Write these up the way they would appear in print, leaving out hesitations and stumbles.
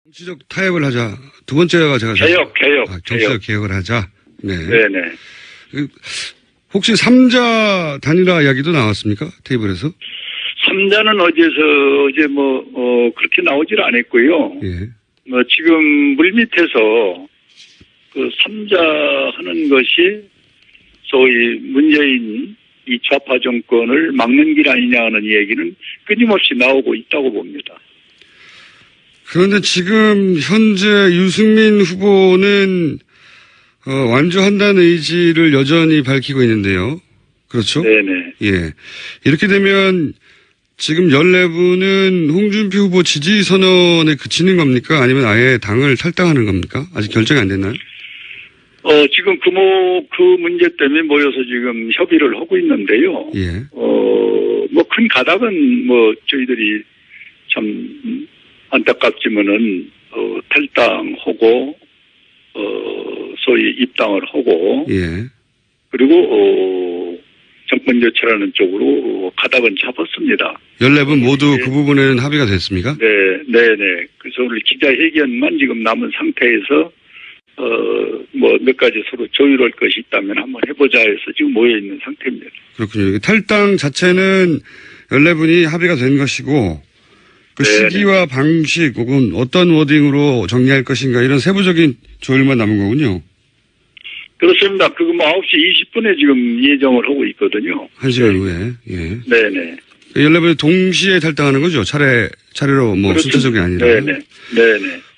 정치적 타협을 하자. 두 번째가 제가 개혁. 정치적 개혁을 하자. 네. 네네. 혹시 3자 단일화 이야기도 나왔습니까? 테이블에서? 3자는 어제 그렇게 나오질 않았고요. 예. 지금 물밑에서 그 3자 하는 것이 소위 문재인 이 좌파 정권을 막는 길 아니냐는 얘기는 끊임없이 나오고 있다고 봅니다. 그런데 지금 현재 유승민 후보는 완주한다는 의지를 여전히 밝히고 있는데요. 그렇죠? 네네. 예. 이렇게 되면 지금 14분은 홍준표 후보 지지 선언에 그치는 겁니까? 아니면 아예 당을 탈당하는 겁니까? 아직 결정이 안 됐나요? 지금 그 문제 때문에 모여서 지금 협의를 하고 있는데요. 예. 큰 가닥은 저희들이 참 안타깝지만은, 탈당하고, 소위 입당을 하고. 예. 그리고, 정권 교체라는 쪽으로 가닥은 잡았습니다. 14분 모두 그 부분에는 합의가 됐습니까? 네네. 그래서 오늘 기자회견만 지금 남은 상태에서, 몇 가지 서로 조율할 것이 있다면 한번 해보자 해서 지금 모여있는 상태입니다. 그렇군요. 탈당 자체는 14분이 합의가 된 것이고, 그 네네. 시기와 방식 혹은 어떤 워딩으로 정리할 것인가 이런 세부적인 조율만 남은 거군요. 그렇습니다. 그거 9시 20분에 지금 예정을 하고 있거든요. 1시간 후에. 예. 네네. 14분이 동시에 탈당하는 거죠. 차례로 그렇죠. 순차적이 아니라. 네네.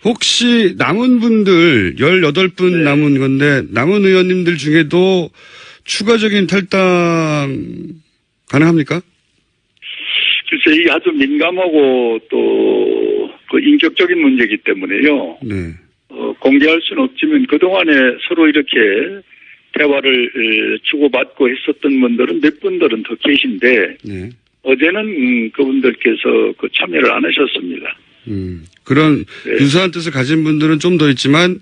혹시 남은 분들 18분 네. 남은 건데 남은 의원님들 중에도 추가적인 탈당 가능합니까? 글쎄 이게 아주 민감하고 또 그 인격적인 문제이기 때문에요. 네. 공개할 수는 없지만 그동안에 서로 이렇게 대화를 주고받고 했었던 분들은 몇 분들은 더 계신데 네. 어제는 그분들께서 그 참여를 안 하셨습니다. 그런 네. 유사한 뜻을 가진 분들은 좀 더 있지만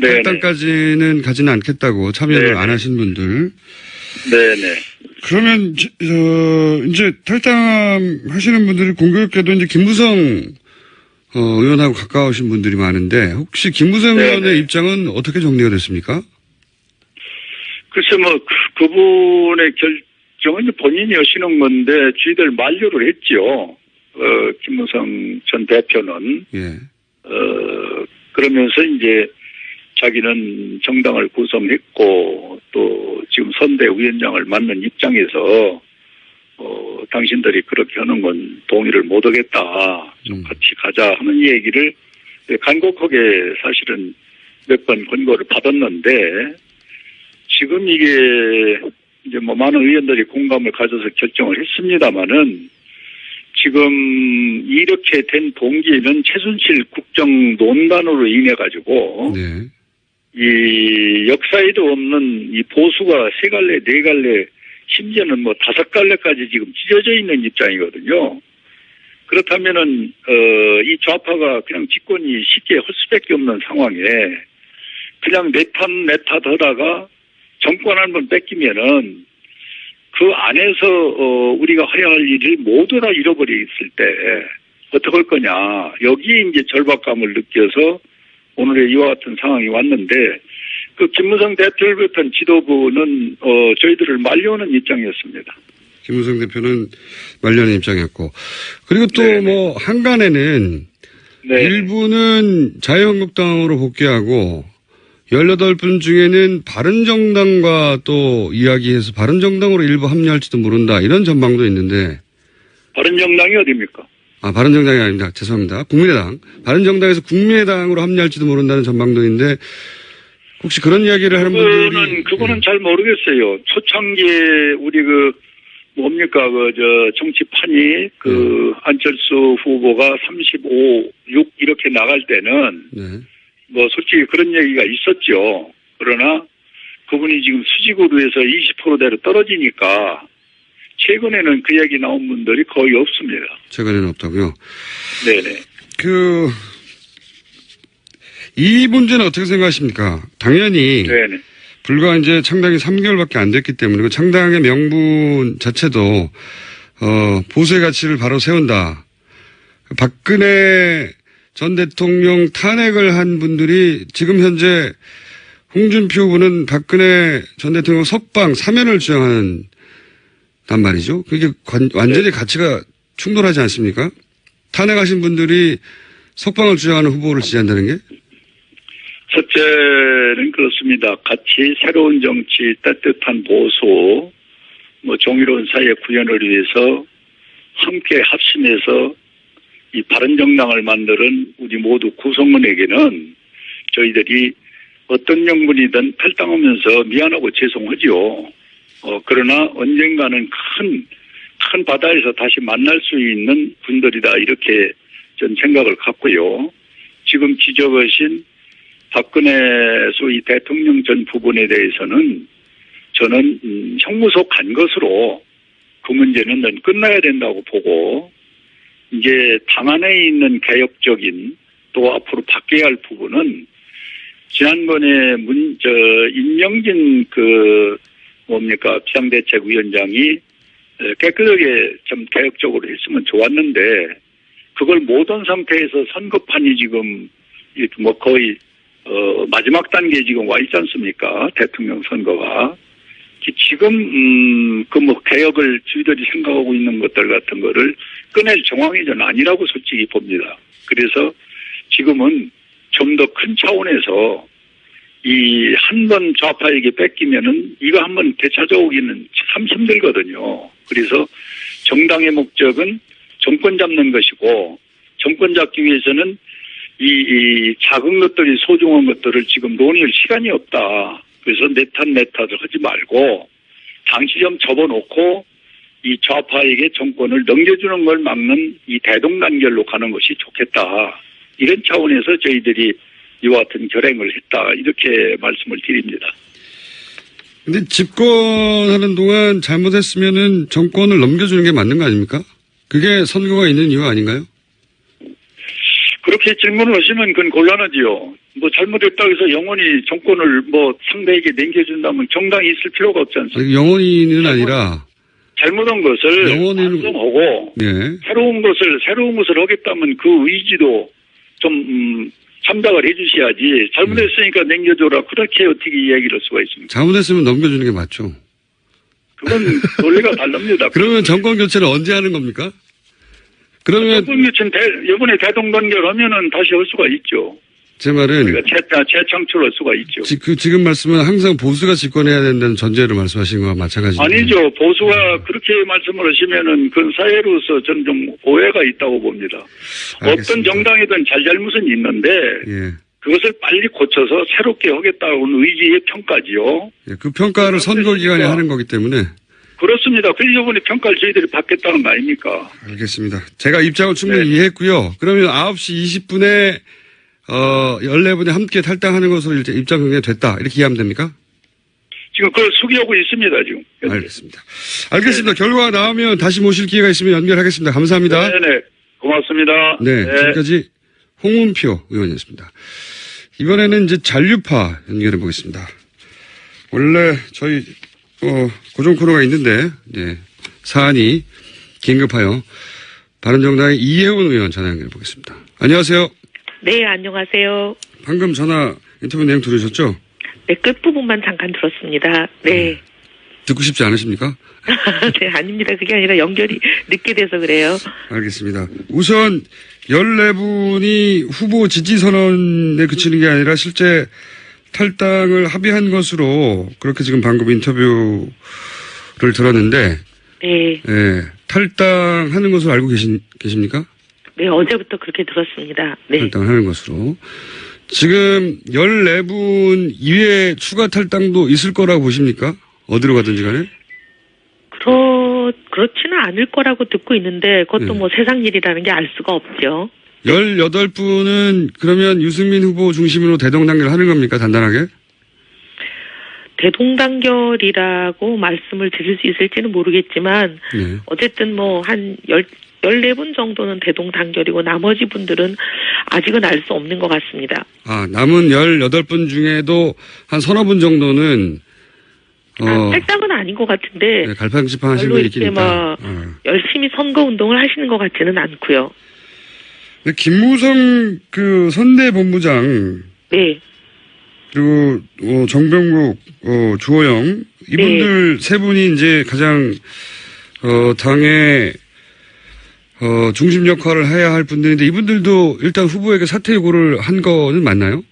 네네. 탈당까지는 가지는 않겠다고 참여를 네네. 안 하신 분들. 네네. 그러면 이제 탈당하시는 분들이 공교롭게도 이제 김무성 의원하고 가까우신 분들이 많은데 혹시 김무성 네네. 의원의 입장은 어떻게 정리가 됐습니까? 글쎄 그분의 결정은 본인이 하시는 건데 저희들 만류를 했죠. 김무성 전 대표는 예. 그러면서 이제 자기는 정당을 구성했고 또 지금 선대위원장을 맡는 입장에서 당신들이 그렇게 하는 건 동의를 못 하겠다. 좀 같이 가자 하는 얘기를 간곡하게 사실은 몇 번 권고를 받았는데 지금 이게 이제 많은 의원들이 공감을 가져서 결정을 했습니다마는 지금 이렇게 된 동기는 최순실 국정농단으로 인해 가지고 네. 이 역사에도 없는 이 보수가 3갈래, 4갈래, 심지어는 5갈래까지 지금 찢어져 있는 입장이거든요. 그렇다면은 이 좌파가 그냥 집권이 쉽게 할 수밖에 없는 상황에 그냥 내 탓 하다가 정권 한번 뺏기면은 그 안에서 우리가 해야 할 일을 모두 다 잃어버렸을 때 어떻게 할 거냐. 여기에 이제 절박감을 느껴서 오늘의 이와 같은 상황이 왔는데 그 김무성 대표를 비롯한 지도부는 저희들을 말려오는 입장이었습니다. 김무성 대표는 말려는 입장이었고 그리고 또 네네. 한간에는 네. 일부는 자유한국당으로 복귀하고 18분 중에는 바른정당과 또 이야기해서 바른정당으로 일부 합류할지도 모른다. 이런 전망도 있는데. 바른정당이 어디입니까? 바른정당이 아닙니다. 죄송합니다. 국민의당. 바른정당에서 국민의당으로 합류할지도 모른다는 전망도 있는데 혹시 그런 이야기를 하는 분들이. 그거는 잘 모르겠어요. 초창기에 우리 정치판이 안철수 후보가 35, 6 이렇게 나갈 때는. 네. 솔직히 그런 얘기가 있었죠. 그러나 그분이 지금 수직으로 해서 20%대로 떨어지니까 최근에는 그 얘기 나온 분들이 거의 없습니다. 최근에는 없다고요? 네네. 이 문제는 어떻게 생각하십니까? 당연히. 네네. 불과 이제 창당이 3개월밖에 안 됐기 때문에 그 창당의 명분 자체도, 보수의 가치를 바로 세운다. 박근혜 전 대통령 탄핵을 한 분들이 지금 현재 홍준표 후보는 박근혜 전 대통령 석방 사면을 주장하는 단 말이죠. 그게 완전히 가치가 충돌하지 않습니까? 탄핵하신 분들이 석방을 주장하는 후보를 지지한다는 게? 첫째는 그렇습니다. 같이 새로운 정치, 따뜻한 보수, 정의로운 사회 구현을 위해서 함께 합심해서 이 바른정당을 만드는 우리 모두 구성원에게는 저희들이 어떤 명분이든 탈당하면서 미안하고 죄송하지요. 그러나 언젠가는 큰 바다에서 다시 만날 수 있는 분들이다. 이렇게 전 생각을 갖고요. 지금 지적하신 박근혜 소위 대통령 전 부분에 대해서는 저는 형무소 간 것으로 그 문제는 넌 끝나야 된다고 보고 이제 당 안에 있는 개혁적인 또 앞으로 바뀌어야 할 부분은 지난번에 임명진 비상대책위원장이 깨끗하게 좀 개혁적으로 했으면 좋았는데 그걸 못한 상태에서 선거판이 지금 거의 마지막 단계에 지금 와 있지 않습니까? 대통령 선거가. 지금 개혁을 저희들이 생각하고 있는 것들 같은 거를 꺼낼 정황이 전 아니라고 솔직히 봅니다. 그래서 지금은 좀 더 큰 차원에서 이 한 번 좌파에게 뺏기면은 이거 한번 되찾아오기는 참 힘들거든요. 그래서 정당의 목적은 정권 잡는 것이고 정권 잡기 위해서는 이 작은 것들이 소중한 것들을 지금 논의할 시간이 없다. 그래서 내 탓을 하지 말고 당시 좀 접어놓고 이 좌파에게 정권을 넘겨주는 걸 막는 이 대동단결로 가는 것이 좋겠다. 이런 차원에서 저희들이 이와 같은 결행을 했다. 이렇게 말씀을 드립니다. 근데 집권하는 동안 잘못했으면은 정권을 넘겨주는 게 맞는 거 아닙니까? 그게 선거가 있는 이유 아닌가요? 그렇게 질문을 하시면 그건 곤란하지요. 잘못했다고 해서 영원히 정권을 상대에게 넘겨준다면 정당이 있을 필요가 없지 않습니까? 영원히는 아니라 잘못한 것을 반성하고 새로운 것을 하겠다면 그 의지도 좀 참작을 해주셔야지. 잘못했으니까 넘겨줘라. 그렇게 어떻게 이야기를 할 수가 있습니까? 잘못했으면 넘겨주는 게 맞죠. 그건 논리가 다릅니다. 그러면 정권 교체를 언제 하는 겁니까? 그러면 정권 교체는 이번에 대동단결하면은 다시 할 수가 있죠. 제 말은 우리가 재창출할 수가 있죠. 지금 말씀은 항상 보수가 집권해야 된다는 전제로 말씀하시는 거와 마찬가지죠. 아니죠. 보수가 그렇게 말씀을 하시면은 그건 사회로서 저는 좀 오해가 있다고 봅니다. 알겠습니다. 어떤 정당이든 잘잘못은 있는데 그것을 빨리 고쳐서 새롭게 하겠다는 의지의 평가지요. 그 평가를 선거 기간에 하는 거기 때문에. 그렇습니다. 그래서 이번에 평가를 저희들이 받겠다는 거 아닙니까? 알겠습니다. 제가 입장을 충분히 이해했고요. 그러면 9시 20분에 14분이 함께 탈당하는 것으로 입장 정리가 됐다. 이렇게 이해하면 됩니까? 지금 그걸 수기하고 있습니다, 지금. 알겠습니다. 결과가 나오면 다시 모실 기회가 있으면 연결하겠습니다. 감사합니다. 네네. 고맙습니다. 지금까지 홍문표 의원이었습니다. 이번에는 이제 잔류파 연결해 보겠습니다. 원래 저희, 고정 코너가 있는데, 사안이 긴급하여 바른정당의 이혜훈 의원 전화 연결해 보겠습니다. 안녕하세요. 네, 안녕하세요. 방금 전화 인터뷰 내용 들으셨죠? 네, 끝부분만 잠깐 들었습니다. 네. 듣고 싶지 않으십니까? 네, 아닙니다. 그게 아니라 연결이 늦게 돼서 그래요. 알겠습니다. 우선 14분이 후보 지지 선언에 그치는 게 아니라 실제 탈당을 합의한 것으로 그렇게 지금 방금 인터뷰를 들었는데 네. 탈당하는 것으로 알고 계십니까? 네, 어제부터 그렇게 들었습니다. 네. 탈당하는 것으로. 지금 14분 이외에 추가 탈당도 있을 거라고 보십니까? 어디로 가든지 간에? 그렇지는 않을 거라고 듣고 있는데 그것도 세상 일이라는 게 알 수가 없죠. 18분은 그러면 유승민 후보 중심으로 대동단결 하는 겁니까? 단단하게? 대동단결이라고 말씀을 드릴 수 있을지는 모르겠지만 어쨌든 한 14분 정도는 대동단결이고 나머지 분들은 아직은 알 수 없는 것 같습니다. 남은 18분 중에도 한 서너 분 정도는 탈당은 아닌 것 같은데 갈팡질팡 하시는 분이 있긴 있다. 열심히 선거 운동을 하시는 것 같지는 않고요. 근데 김무성 그 선대본부장 네. 그리고 정병국, 주호영 이분들 세 분이 이제 가장 당의 중심 역할을 해야 할 분들인데 이분들도 일단 후보에게 사퇴 요구를 한 거는 맞나요?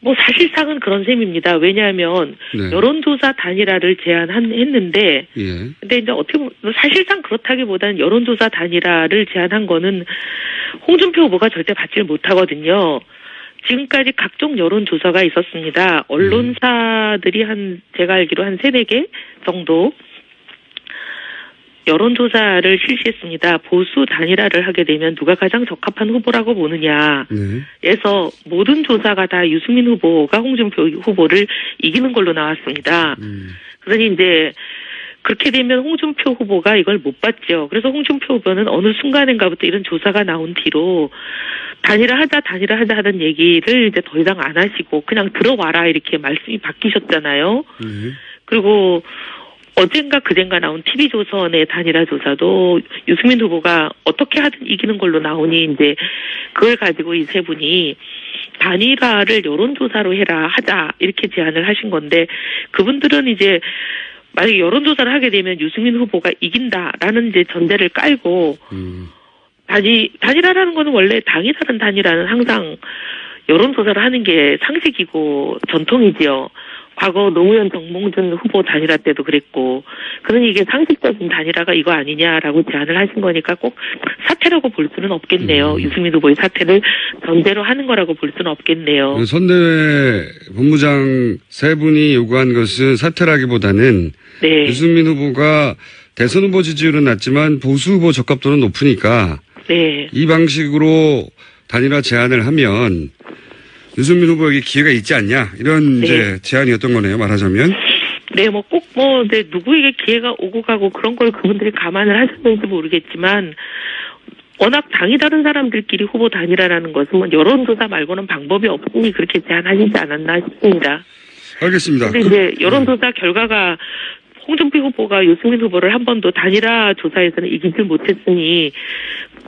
뭐 사실상은 그런 셈입니다. 왜냐하면 네. 여론조사 단일화를 제안했는데, 예. 근데 이제 어떻게 보면 사실상 그렇다기보다는 여론조사 단일화를 제안한 거는 홍준표 후보가 절대 받지를 못하거든요. 지금까지 각종 여론조사가 있었습니다. 언론사들이 제가 알기로 한 3-4개 정도 여론조사를 실시했습니다. 보수 단일화를 하게 되면 누가 가장 적합한 후보라고 보느냐. 네. 그래서 모든 조사가 다 유승민 후보가 홍준표 후보를 이기는 걸로 나왔습니다. 그러니 이제 그렇게 되면 홍준표 후보가 이걸 못 받죠. 그래서 홍준표 후보는 어느 순간인가부터 이런 조사가 나온 뒤로 단일화하자 하던 얘기를 이제 더 이상 안 하시고 그냥 들어와라 이렇게 말씀이 바뀌셨잖아요. 그리고 어젠가 그젠가 나온 TV조선의 단일화 조사도 유승민 후보가 어떻게 하든 이기는 걸로 나오니 이제 그걸 가지고 이 세 분이 단일화를 여론조사로 하자 이렇게 제안을 하신 건데 그분들은 이제 만약에 여론조사를 하게 되면 유승민 후보가 이긴다라는 이제 전제를 깔고 단일화라는 거는 원래 당이 다른 단일화는 항상 여론조사를 하는 게 상식이고 전통이지요. 과거 노무현 정몽준 후보 단일화 때도 그랬고 그러니 이게 상식적인 단일화가 이거 아니냐라고 제안을 하신 거니까 꼭 사퇴라고 볼 수는 없겠네요. 유승민 후보의 사퇴를 전제로 하는 거라고 볼 수는 없겠네요. 선대위 본부장 세 분이 요구한 것은 사퇴라기보다는 네. 유승민 후보가 대선 후보 지지율은 낮지만 보수 후보 적합도는 높으니까 네. 이 방식으로 단일화 제안을 하면 유승민 후보에게 기회가 있지 않냐 이런 네. 이제 제안이었던 거네요. 말하자면. 네, 뭐 꼭 이제 누구에게 기회가 오고 가고 그런 걸 그분들이 감안을 하셨는지 모르겠지만 워낙 당이 다른 사람들끼리 후보 단일화라는 것은 뭐 여론조사 말고는 방법이 없으니 그렇게 제안하시지 않았나 싶습니다. 알겠습니다. 근데 이제 여론조사 결과가 홍준표 후보가 유승민 후보를 한 번도 단일화 조사에서는 이기질 못했으니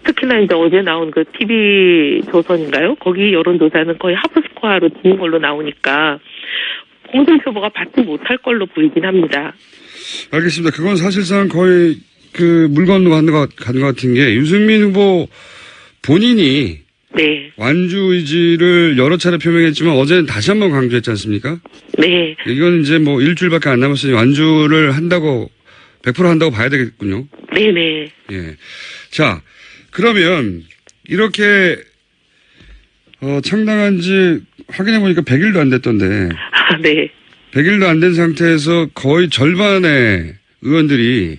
특히나 이제 어제 나온 그 TV조선인가요? 거기 여론조사는 거의 하프스코어로 지는 걸로 나오니까 홍준표 후보가 받지 못할 걸로 보이긴 합니다. 알겠습니다. 그건 사실상 거의 그 물 건너 가는 것 같은 게 유승민 후보 본인이 네. 완주 의지를 여러 차례 표명했지만 어제는 다시 한번 강조했지 않습니까? 네. 이건 이제 뭐 일주일밖에 안 남았으니 완주를 한다고 100% 한다고 봐야 되겠군요. 네네. 예. 자, 그러면 이렇게 창당한 지 확인해 보니까 100일도 안 됐던데. 아, 네. 100일도 안 된 상태에서 거의 절반의 의원들이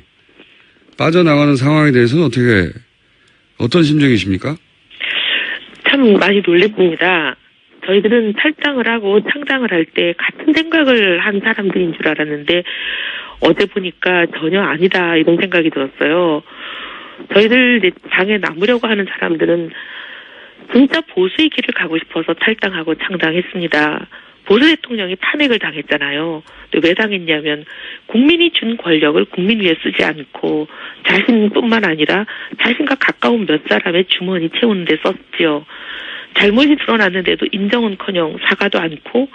빠져나가는 상황에 대해서는 어떤 심정이십니까? 참 많이 놀랍습니다. 저희들은 탈당을 하고 창당을 할 때 같은 생각을 한 사람들인 줄 알았는데 어제 보니까 전혀 아니다 이런 생각이 들었어요. 저희들 이제 당에 남으려고 하는 사람들은 진짜 보수의 길을 가고 싶어서 탈당하고 창당했습니다. 보수 대통령이 탄핵을 당했잖아요. 왜 당했냐면 국민이 준 권력을 국민 위에 쓰지 않고 자신뿐만 아니라 자신과 가까운 몇 사람의 주머니 채우는 데 썼지요. 잘못이 드러났는데도 인정은커녕 사과도 않고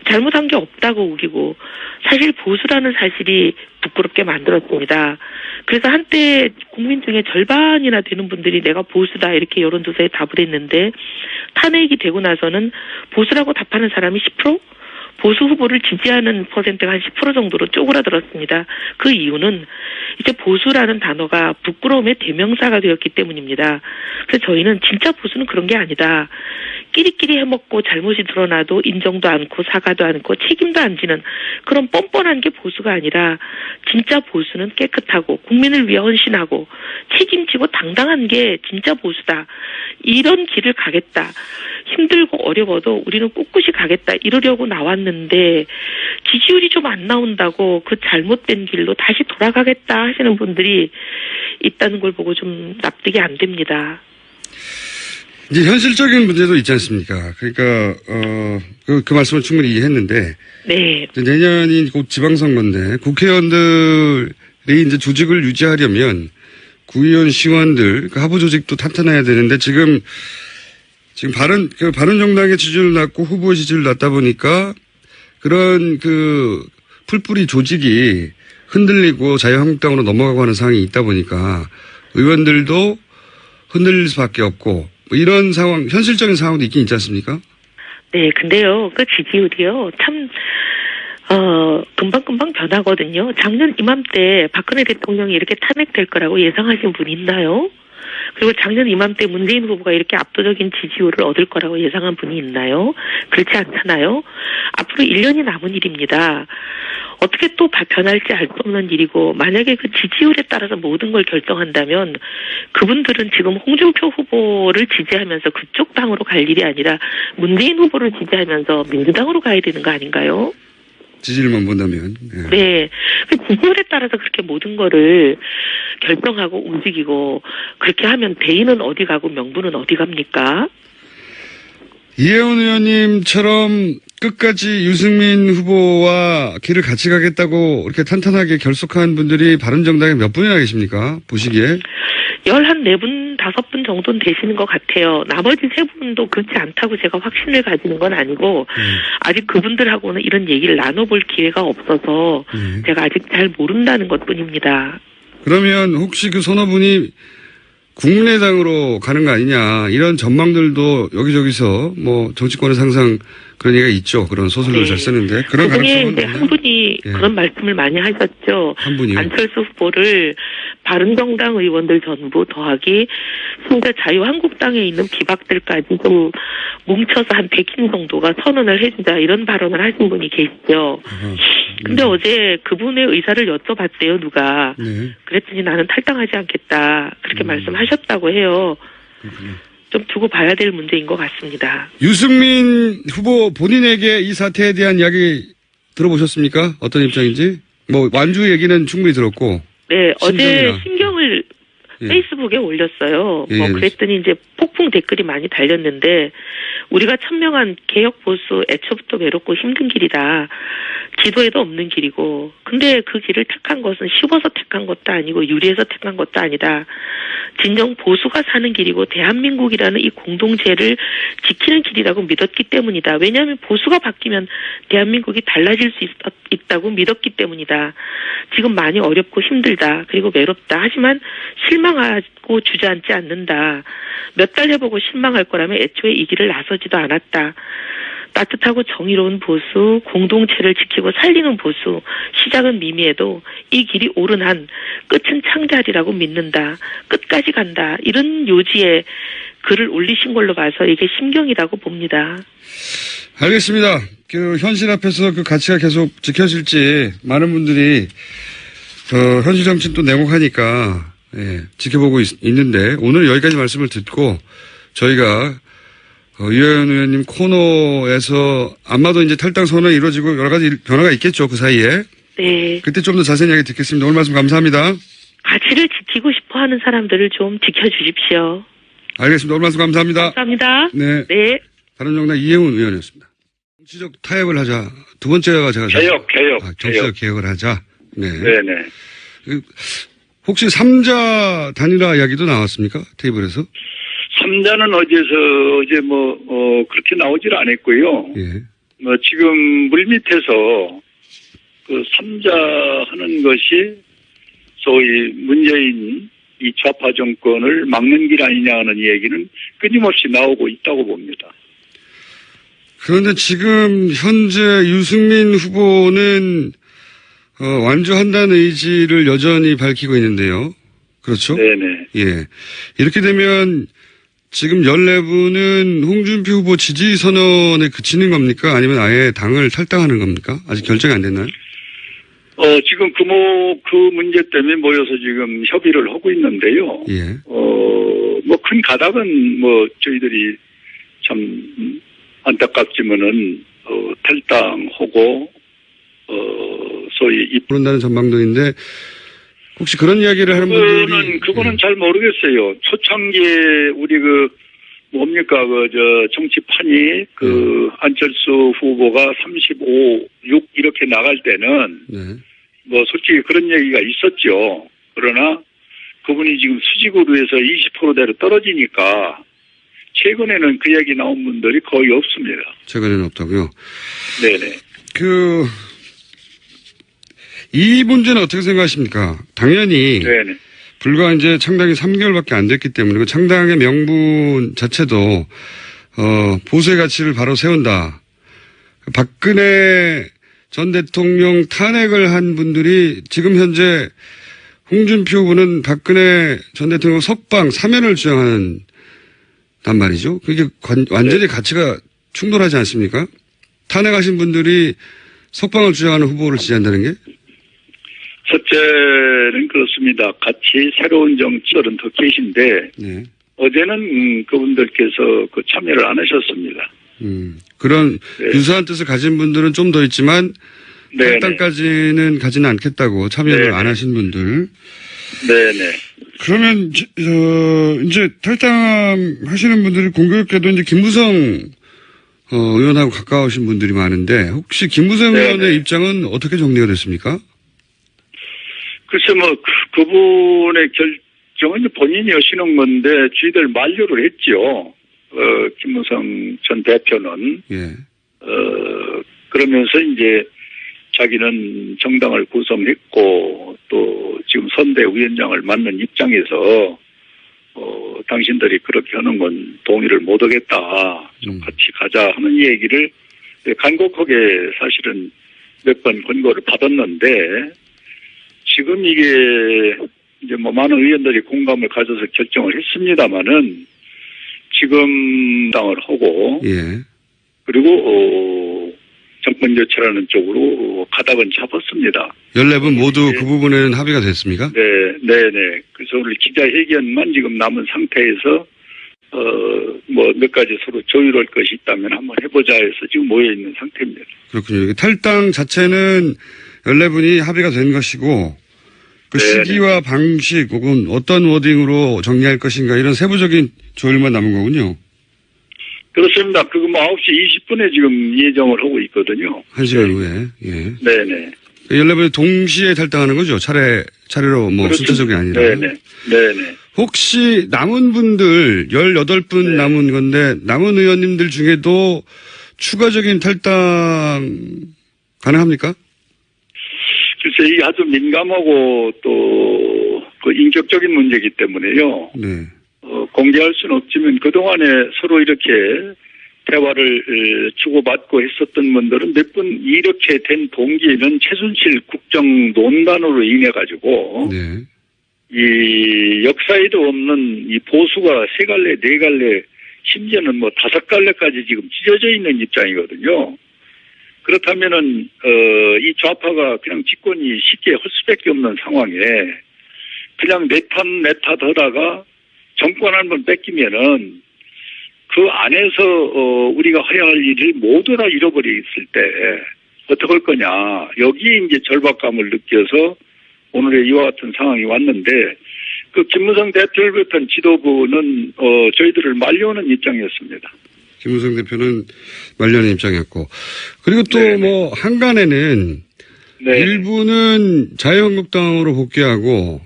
잘못한 게 없다고 우기고 사실 보수라는 사실이 부끄럽게 만들었습니다. 그래서 한때 국민 중에 절반이나 되는 분들이 내가 보수다 이렇게 여론조사에 답을 했는데 탄핵이 되고 나서는 보수라고 답하는 사람이 10%? 보수 후보를 지지하는 퍼센트가 한 10% 정도로 쪼그라들었습니다. 그 이유는 이제 보수라는 단어가 부끄러움의 대명사가 되었기 때문입니다. 그래서 저희는 진짜 보수는 그런 게 아니다. 끼리끼리 해먹고 잘못이 드러나도 인정도 않고 사과도 않고 책임도 안 지는 그런 뻔뻔한 게 보수가 아니라 진짜 보수는 깨끗하고 국민을 위해 헌신하고 책임지고 당당한 게 진짜 보수다. 이런 길을 가겠다. 힘들고 어려워도 우리는 꿋꿋이 가겠다. 이러려고 나왔는데 지지율이 좀 안 나온다고 그 잘못된 길로 다시 돌아가겠다 하시는 분들이 있다는 걸 보고 좀 납득이 안 됩니다. 이제 현실적인 문제도 있지 않습니까? 그러니까 그 말씀을 충분히 이해했는데 네. 내년이 곧 지방선거인데 국회의원들이 이제 조직을 유지하려면 구의원 시의원들, 그 하부 조직도 탄탄해야 되는데 지금 바른정당의 지지율을 낮고 후보의 지지율을 낮다 보니까 그런 그 풀뿌리 조직이 흔들리고 자유한국당으로 넘어가고 하는 상황이 있다 보니까 의원들도 흔들릴 수밖에 없고 뭐 이런 상황, 현실적인 상황도 있긴 있지 않습니까? 네, 근데요, 그 지지율이요, 참, 금방금방 변하거든요. 작년 이맘때 박근혜 대통령이 이렇게 탄핵될 거라고 예상하신 분이 있나요? 그리고 작년 이맘때 문재인 후보가 이렇게 압도적인 지지율을 얻을 거라고 예상한 분이 있나요? 그렇지 않잖아요. 앞으로 1년이 남은 일입니다. 어떻게 또 변할지 알 수 없는 일이고, 만약에 그 지지율에 따라서 모든 걸 결정한다면 그분들은 지금 홍준표 후보를 지지하면서 그쪽 당으로 갈 일이 아니라 문재인 후보를 지지하면서 민주당으로 가야 되는 거 아닌가요? 지지율만 본다면. 예. 네. 그 지지율에 따라서 그렇게 모든 거를 결정하고 움직이고, 그렇게 하면 대의는 어디 가고 명분은 어디 갑니까? 이혜원 의원님처럼 끝까지 유승민 후보와 길을 같이 가겠다고 이렇게 탄탄하게 결속한 분들이 바른정당에 몇 분이나 계십니까? 보시기에. 14분, 5분 정도는 되시는 것 같아요. 나머지 3분도 그렇지 않다고 제가 확신을 가지는 건 아니고, 아직 그분들하고는 이런 얘기를 나눠볼 기회가 없어서 제가 아직 잘 모른다는 것 뿐입니다. 그러면 혹시 그 서너 분이 국민의당으로 가는 거 아니냐, 이런 전망들도 여기저기서 뭐 정치권에서 항상 그런 얘기가 있죠. 그런 소설을 네. 잘 쓰는데. 그런 그중에 가능성은 이제 한 분이 예. 그런 말씀을 많이 하셨죠. 한 분이요? 안철수 후보를 바른정당 의원들 전부 더하기 심지어 자유한국당에 있는 비박들까지 좀 뭉쳐서 한 100인 정도가 선언을 해주자, 이런 발언을 하신 분이 계시죠. 근데 어제 그분의 의사를 여쭤봤대요, 누가. 네. 그랬더니 나는 탈당하지 않겠다, 그렇게 말씀하셨다고 해요. 좀 두고 봐야 될 문제인 것 같습니다. 유승민 후보 본인에게 이 사태에 대한 이야기 들어보셨습니까? 어떤 입장인지? 뭐 완주 얘기는 충분히 들었고. 네, 어제 심경이나. 심경을 예. 페이스북에 올렸어요. 예. 뭐 그랬더니 이제 폭풍 댓글이 많이 달렸는데, 우리가 천명한 개혁 보수 애초부터 외롭고 힘든 길이다. 지도에도 없는 길이고, 근데 그 길을 택한 것은 쉬워서 택한 것도 아니고 유리해서 택한 것도 아니다. 진정 보수가 사는 길이고 대한민국이라는 이 공동체를 지키는 길이라고 믿었기 때문이다. 왜냐하면 보수가 바뀌면 대한민국이 달라질 수 있다고 믿었기 때문이다. 지금 많이 어렵고 힘들다. 그리고 외롭다. 하지만 실망하고 주저앉지 않는다. 몇 달 해보고 실망할 거라면 애초에 이 길을 나서지도 않았다. 따뜻하고 정의로운 보수, 공동체를 지키고 살리는 보수, 시작은 미미해도 이 길이 옳은 한 끝은 창자리라고 믿는다. 끝까지 간다. 이런 요지의 글을 올리신 걸로 봐서 이게 심경이라고 봅니다. 알겠습니다. 그 현실 앞에서 그 가치가 계속 지켜질지 많은 분들이 현실 정치는 또 냉혹하니까 지켜보고 있는데, 오늘 여기까지 말씀을 듣고 저희가 이혜원 의원님 코너에서 아마도 이제 탈당 선언이 이루어지고 여러 가지 변화가 있겠죠, 그 사이에. 네. 그때 좀 더 자세한 이야기 듣겠습니다. 오늘 말씀 감사합니다. 가치를 지키고 싶어 하는 사람들을 좀 지켜주십시오. 알겠습니다. 오늘 말씀 감사합니다. 감사합니다. 네. 네. 바른정당 이혜원 의원이었습니다. 정치적 타협을 하자. 두 번째가 제가 개혁. 정치적 개혁을 하자. 네. 네네. 혹시 3자 단일화 이야기도 나왔습니까? 테이블에서? 3자는 어제 그렇게 나오질 않았고요. 예. 지금 물밑에서 그 3자 하는 것이 소위 문재인 이 좌파 정권을 막는 길 아니냐 하는 얘기는 끊임없이 나오고 있다고 봅니다. 그런데 지금 현재 유승민 후보는 완주한다는 의지를 여전히 밝히고 있는데요. 그렇죠? 네네. 예. 이렇게 되면 지금 14분은 홍준표 후보 지지 선언에 그치는 겁니까? 아니면 아예 당을 탈당하는 겁니까? 아직 결정이 안 됐나요? 지금 그 문제 때문에 모여서 지금 협의를 하고 있는데요. 예. 큰 가닥은 저희들이 참 안타깝지만은, 탈당하고, 소위 그런다는 전망들인데, 혹시 그런 이야기를 하는 분들이. 그거는 잘 모르겠어요. 초창기에 우리 정치판이 안철수 후보가 35, 6 이렇게 나갈 때는 네. 솔직히 그런 얘기가 있었죠. 그러나 그분이 지금 수직으로 해서 20%대로 떨어지니까 최근에는 그 얘기 나온 분들이 거의 없습니다. 최근에는 없다고요? 네네. 이 문제는 어떻게 생각하십니까? 당연히 네네. 불과 이제 창당이 3개월밖에 안 됐기 때문에 그 창당의 명분 자체도 보수의 가치를 바로 세운다. 박근혜 전 대통령 탄핵을 한 분들이 지금 현재 홍준표 후보는 박근혜 전 대통령 석방 사면을 주장하는 단 말이죠. 그게 완전히 가치가 충돌하지 않습니까? 탄핵하신 분들이 석방을 주장하는 후보를 지지한다는 게? 첫째는 그렇습니다. 같이 새로운 정치들은 더 계신데 네. 어제는 그분들께서 그 참여를 안 하셨습니다. 그런 네. 유사한 뜻을 가진 분들은 좀 더 있지만 네네. 탈당까지는 가지는 않겠다고 참여를 네네. 안 하신 분들. 네네. 그러면 이제 탈당하시는 분들이 공교롭게도 이제 김무성 의원하고 가까우신 분들이 많은데 혹시 김무성 네네. 의원의 입장은 어떻게 정리가 됐습니까? 글쎄 그분의 결정은 본인이 하시는 건데 저희들 만류를 했죠. 김무성 전 대표는 예. 그러면서 이제 자기는 정당을 구성했고 또 지금 선대위원장을 맡는 입장에서 당신들이 그렇게 하는 건 동의를 못 하겠다. 좀 같이 가자 하는 얘기를 간곡하게 사실은 몇 번 권고를 받았는데 지금 이게 이제 많은 의원들이 공감을 가져서 결정을 했습니다마는 지금 당을 하고 예. 그리고 정권 교체라는 쪽으로 가닥은 잡았습니다. 14분 모두 네. 그 부분에는 합의가 됐습니까? 네네. 그래서 오늘 기자회견만 지금 남은 상태에서 몇 가지 서로 조율할 것이 있다면 한번 해보자 해서 지금 모여 있는 상태입니다. 그렇군요. 탈당 자체는 14분이 합의가 된 것이고 그 네네. 시기와 방식 혹은 어떤 워딩으로 정리할 것인가 이런 세부적인 조율만 남은 거군요. 그렇습니다. 그거 9시 20분에 지금 예정을 하고 있거든요. 1시간 후에. 예. 네네. 14분이 동시에 탈당하는 거죠. 차례로 그렇죠. 순차적이 아니라. 네네. 네네. 혹시 남은 분들 18분 네. 남은 건데 남은 의원님들 중에도 추가적인 탈당 가능합니까? 글쎄 이게 아주 민감하고 또 그 인격적인 문제이기 때문에요. 네. 공개할 수는 없지만 그동안에 서로 이렇게 대화를 주고받고 했었던 분들은 몇 분 이렇게 된 동기에는 최순실 국정농단으로 인해 가지고 네. 이 역사에도 없는 이 보수가 3갈래, 4갈래, 심지어는 5갈래까지 지금 찢어져 있는 입장이거든요. 그렇다면은 이 좌파가 그냥 집권이 쉽게 할 수밖에 없는 상황에 그냥 내 탓 하다가 정권 한번 뺏기면은 그 안에서 우리가 해야 할 일을 모두 다 잃어버려 있을 때 어떻게 할 거냐. 여기에 이제 절박감을 느껴서 오늘의 이와 같은 상황이 왔는데 그 김무성 대표를 비롯한 지도부는 저희들을 말려오는 입장이었습니다. 김무성 대표는 말년의 입장이었고 그리고 또 네네. 한간에는 네. 일부는 자유한국당으로 복귀하고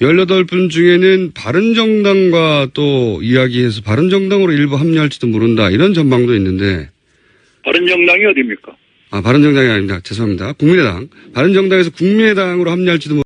18분 중에는 바른정당과 또 이야기해서 바른정당으로 일부 합류할지도 모른다 이런 전망도 있는데 바른정당이 어디입니까? 바른정당이 아닙니다. 죄송합니다. 국민의당. 바른정당에서 국민의당으로 합류할지도